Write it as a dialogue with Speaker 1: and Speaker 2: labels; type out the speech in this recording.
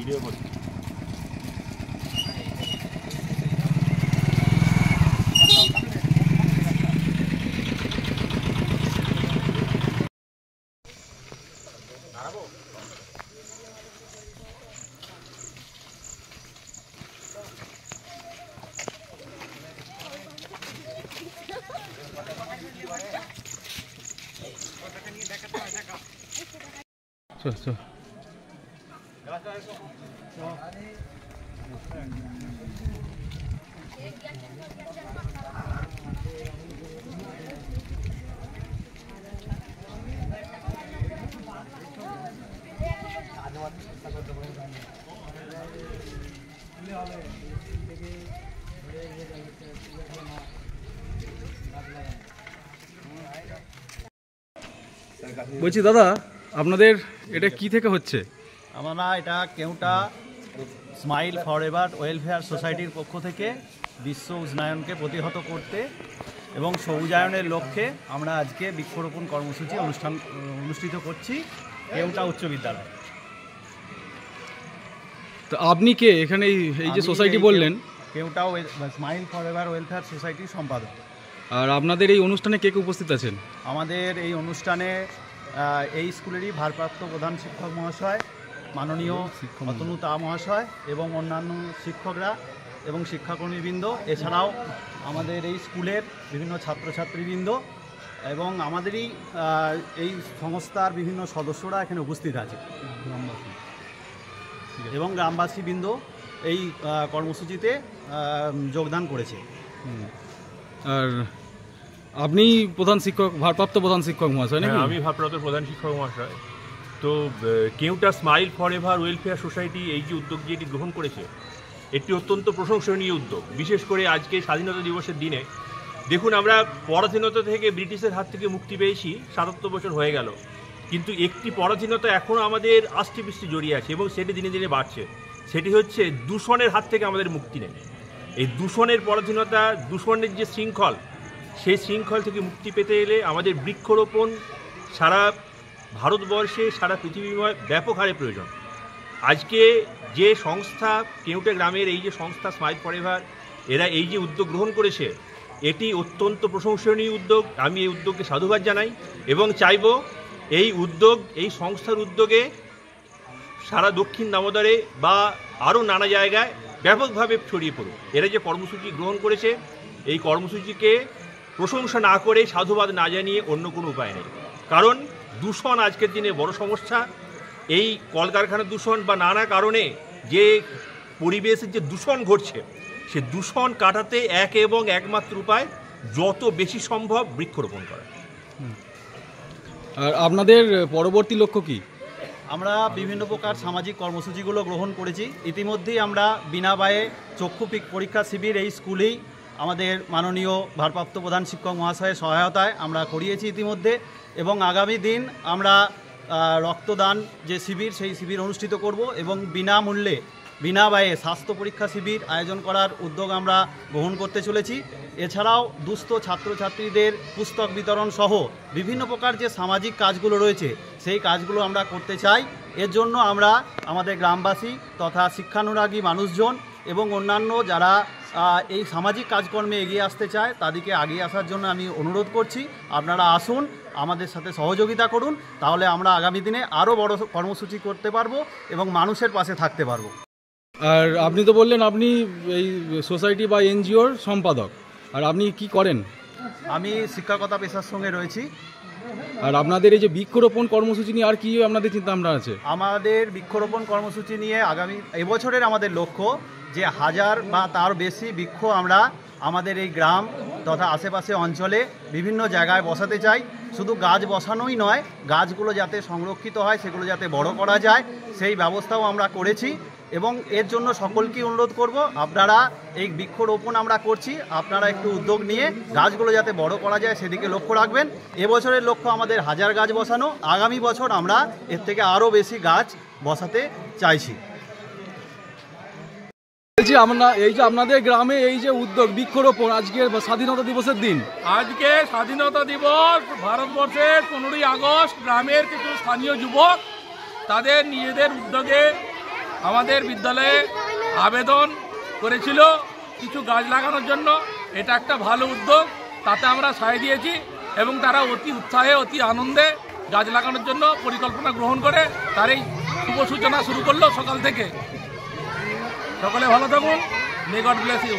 Speaker 1: Video করছি।
Speaker 2: চল চল। বলছি দাদা, আপনাদের এটা কি থেকে হচ্ছে?
Speaker 3: আমরা এটা কেউটা স্মাইল ফরএভার ওয়েলফেয়ার সোসাইটির পক্ষ থেকে বিশ্ব উষ্ণায়নকে প্রতিহত করতে এবং সবুজায়নের লক্ষ্যে আমরা আজকে বৃক্ষরোপণ কর্মসূচি অনুষ্ঠিত করছি কেউটা উচ্চ বিদ্যালয়।
Speaker 2: তো আপনি কে এখানে এই যে সোসাইটি বললেন?
Speaker 3: কেউটা স্মাইল ফরএভার ওয়েলফেয়ার সোসাইটির সম্পাদক।
Speaker 2: আর আপনাদের এই অনুষ্ঠানে কে কে উপস্থিত আছেন?
Speaker 3: আমাদের এই অনুষ্ঠানে এই স্কুলেরই ভারপ্রাপ্ত প্রধান শিক্ষক মহাশয়, মাননীয় অতনু তা মহাশয় এবং অন্যান্য শিক্ষকরা এবং শিক্ষাকর্মীবৃন্দ, এছাড়াও আমাদের এই স্কুলের বিভিন্ন ছাত্রছাত্রীবৃন্দ এবং আমাদেরই এই সংস্থার বিভিন্ন সদস্যরা এখানে উপস্থিত আছে এবং গ্রামবাসীবৃন্দ এই কর্মসূচিতে যোগদান করেছে।
Speaker 2: আর আপনি প্রধান শিক্ষক, ভারপ্রাপ্ত প্রধান শিক্ষক মহাশয় নাকি?
Speaker 1: আমি ভারপ্রাপ্ত প্রধান শিক্ষক মহাশয়। তো কেউটা স্মাইল ফরএভার ওয়েলফেয়ার সোসাইটি এই যে উদ্যোগ যেটি গ্রহণ করেছে, একটি অত্যন্ত প্রশংসনীয় উদ্যোগ। বিশেষ করে আজকে স্বাধীনতা দিবসের দিনে দেখুন, আমরা পরাধীনতা থেকে ব্রিটিশের হাত থেকে মুক্তি পেয়েছি ৭৭ বছর হয়ে গেল, কিন্তু একটি পরাধীনতা এখনও আমাদের আষ্টেপৃষ্ঠে জড়িয়ে আছে এবং সেটি দিনে দিনে বাড়ছে। সেটি হচ্ছে দূষণের হাত থেকে আমাদের মুক্তি নেই। এই দূষণের পরাধীনতা, দূষণের যে শৃঙ্খল, সেই শৃঙ্খল থেকে মুক্তি পেতে এলে আমাদের বৃক্ষরোপণ সারা ভারতবর্ষে, সারা পৃথিবীময় ব্যাপক হারে প্রয়োজন। আজকে যে সংস্থা কেউটা গ্রামের এই যে সংস্থা স্মাইল ফরএভার, এরা এই যে উদ্যোগ গ্রহণ করেছে, এটি অত্যন্ত প্রশংসনীয় উদ্যোগ। আমি এই উদ্যোগকে সাধুবাদ জানাই এবং চাইব এই উদ্যোগ, এই সংস্থার উদ্যোগে সারা দক্ষিণ দামোদরে বা আরও নানা জায়গায় ব্যাপকভাবে ছড়িয়ে পড়ুক। এরা যে কর্মসূচি গ্রহণ করেছে, এই কর্মসূচিকে প্রশংসা না করে, সাধুবাদ না জানিয়ে অন্য কোনো উপায় নেই। কারণ দূষণ আজকের দিনে বড় সমস্যা। এই কলকারখানার দূষণ বা নানা কারণে যে পরিবেশের যে দূষণ ঘটছে, সে দূষণ কাটাতে এক এবং একমাত্র উপায় যত বেশি সম্ভব বৃক্ষরোপণ করা।
Speaker 2: আর আপনাদের পরবর্তী লক্ষ্য কি?
Speaker 3: আমরা বিভিন্ন প্রকার সামাজিক কর্মসূচিগুলো গ্রহণ করেছি। ইতিমধ্যেই আমরা বিনা ব্যয়ে চক্ষু পরীক্ষা শিবির এই স্কুলেই আমাদের মাননীয় ভারপ্রাপ্ত প্রধান শিক্ষক মহাশয়ের সহায়তায় আমরা করিয়েছি ইতিমধ্যে, এবং আগামী দিন আমরা রক্তদান যে শিবির, সেই শিবির অনুষ্ঠিত করব এবং বিনামূল্যে বিনা ব্যয়ে স্বাস্থ্য পরীক্ষা শিবির আয়োজন করার উদ্যোগ আমরা গ্রহণ করতে চলেছি। এছাড়াও দুস্থ ছাত্রছাত্রীদের পুস্তক বিতরণ সহ বিভিন্ন প্রকার যে সামাজিক কাজগুলো রয়েছে, সেই কাজগুলো আমরা করতে চাই। এর জন্য আমরা আমাদের গ্রামবাসী তথা শিক্ষানুরাগী মানুষজন এবং অন্যান্য যারা এই সামাজিক কাজকর্মে এগিয়ে আসতে চায়, তাদেরকে এগিয়ে আসার জন্য আমি অনুরোধ করছি। আপনারা আসুন, আমাদের সাথে সহযোগিতা করুন, তাহলে আমরা আগামী দিনে আরও বড় কর্মসূচি করতে পারবো এবং মানুষের পাশে থাকতে পারবো।
Speaker 2: আর আপনি তো বললেন আপনি এই সোসাইটি বা এনজিওর সম্পাদক, আর আপনি কি করেন?
Speaker 3: আমি শিক্ষকতা পেশার সঙ্গে রয়েছি।
Speaker 2: আর আপনাদের এই যে বৃক্ষরোপণ কর্মসূচি নিয়ে আর কি আপনাদের চিন্তা ভাবনা আছে?
Speaker 3: আমাদের বৃক্ষরোপণ কর্মসূচি নিয়ে আগামী এবছরের আমাদের লক্ষ্য যে 1000 বা তার বেশি বৃক্ষ আমরা আমাদের এই গ্রাম তথা আশেপাশে অঞ্চলে বিভিন্ন জায়গায় বসাতে চাই। শুধু গাছ বসানোই নয়, গাছগুলো যাতে সংরক্ষিত হয়, সেগুলো যাতে বড় করা যায়, সেই ব্যবস্থাও আমরা করেছি। এবং এর জন্য সকলকে অনুরোধ করব, আপনারা এই বৃক্ষরোপণ আমরা করছি, আপনারা একটু উদ্যোগ নিয়ে গাছগুলো যাতে বড় করা যায় সেদিকে লক্ষ্য রাখবেন। এবছরের লক্ষ্য আমাদের 1000 গাছ বসানো, আগামী বছর আমরা এর থেকে আরও বেশি গাছ বসাতে চাইছি।
Speaker 2: এই যে আপনাদের গ্রামে এই যে উদ্যোগ বৃক্ষরোপণ, আজকে স্বাধীনতা দিবসের দিন,
Speaker 4: আজকে স্বাধীনতা দিবস, ভারতবর্ষের 15ই আগস্ট গ্রামের কিছু স্থানীয় যুবক তাদের নিজেদের উদ্যোগে আমাদের বিদ্যালয়ে আবেদন করেছিল কিছু গাছ লাগানোর জন্য। এটা একটা ভালো উদ্যোগ, তাতে আমরা সায় দিয়েছি এবং তারা অতি উৎসাহে অতি আনন্দে গাছ লাগানোর জন্য পরিকল্পনা গ্রহণ করে তার এই শুভ সূচনা শুরু করলো সকাল থেকে। সকলে ভালো থাকুন। May God bless you.